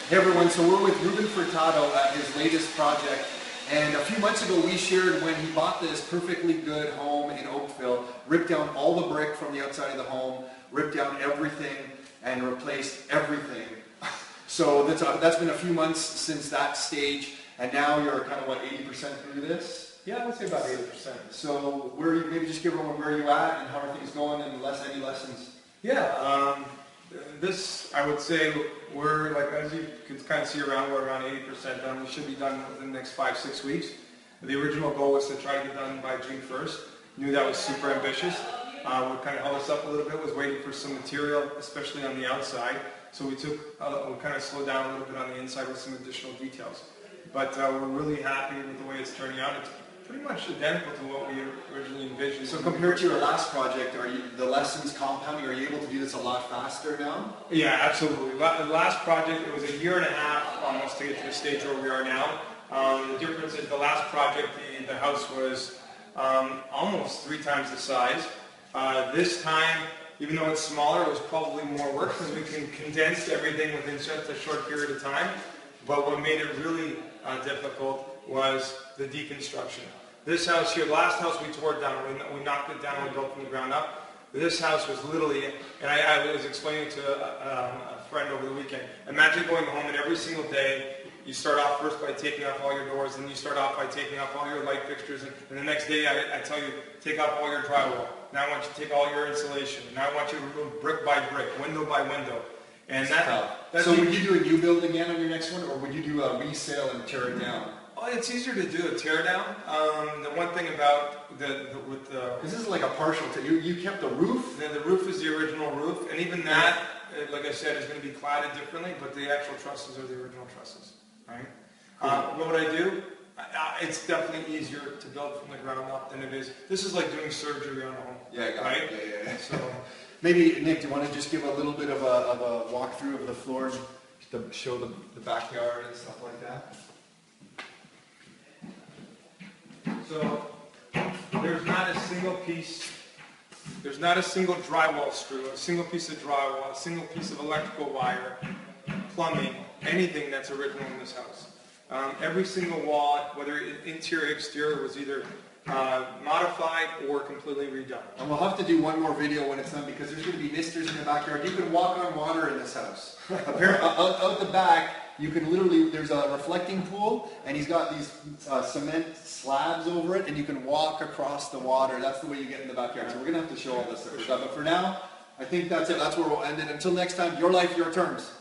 Hey everyone, so we're with Ruben Furtado at his latest project, and a few months ago we shared when he bought this perfectly good home in Oakville, ripped down all the brick from the outside of the home, ripped down everything, and replaced everything. So that's been a few months since that stage, and now you're kind of, what, 80% through this? Yeah, I would say about 80%. So maybe just give everyone where you're at and how are things going and any lessons? Yeah, this, I would say, we're, like, as you can kind of see around, we're around 80% done. We should be done within the next 5-6 weeks. The original goal was to try to get done by June 1st. Knew that was super ambitious. What kind of held us up a little bit was waiting for some material, especially on the outside. So we kind of slowed down a little bit on the inside with some additional details. But we're really happy with the way it's turning out. It's pretty much identical to what we originally envisioned. So compared to your last project, are the lessons compounding? Are you able to do this a lot faster now? Yeah, absolutely. The last project, it was a year and a half almost to get to the stage where we are now. The difference is the last project, the house was almost 3 times the size. This time, even though it's smaller, it was probably more work because we can condense everything within such a short period of time. But what made it really difficult was the deconstruction. This house here, last house we tore down, we knocked it down and built from the ground up. This house was literally, and I was explaining to a friend over the weekend, imagine going home and every single day you start off first by taking off all your doors, and you start off by taking off all your light fixtures, and the next day I tell you, take off all your drywall. Now I want you to take all your insulation. Now I want you to remove brick by brick, window by window. And that's so would you do a new build again on your next one, or would you do a resale and tear it down? Oh, it's easier to do a tear down. The one thing about because this is like a partial. You kept the roof. The roof is the original roof, and even that, like I said, is going to be cladded differently. But the actual trusses are the original trusses, right? What would I do? It's definitely easier to build from the ground up than it is. This is like doing surgery on a home. Yeah, right? Yeah. So maybe Nick, do you want to just give a little bit of a walkthrough of the floor to show the backyard and stuff like that? So there's not a single piece, there's not a single drywall screw, a single piece of drywall, a single piece of electrical wire, plumbing, anything that's original in this house. Every single wall, whether interior or exterior, was either modified or completely redone. And we'll have to do one more video when it's done because there's going to be misters in the backyard. You can walk on water in this house. Apparently, out the back, you can literally, there's a reflecting pool, and he's got these cement slabs over it, and you can walk across the water. That's the way you get in the backyard. So we're going to have to show all this stuff. But for now, I think that's it. That's where we'll end it. Until next time, your life, your terms.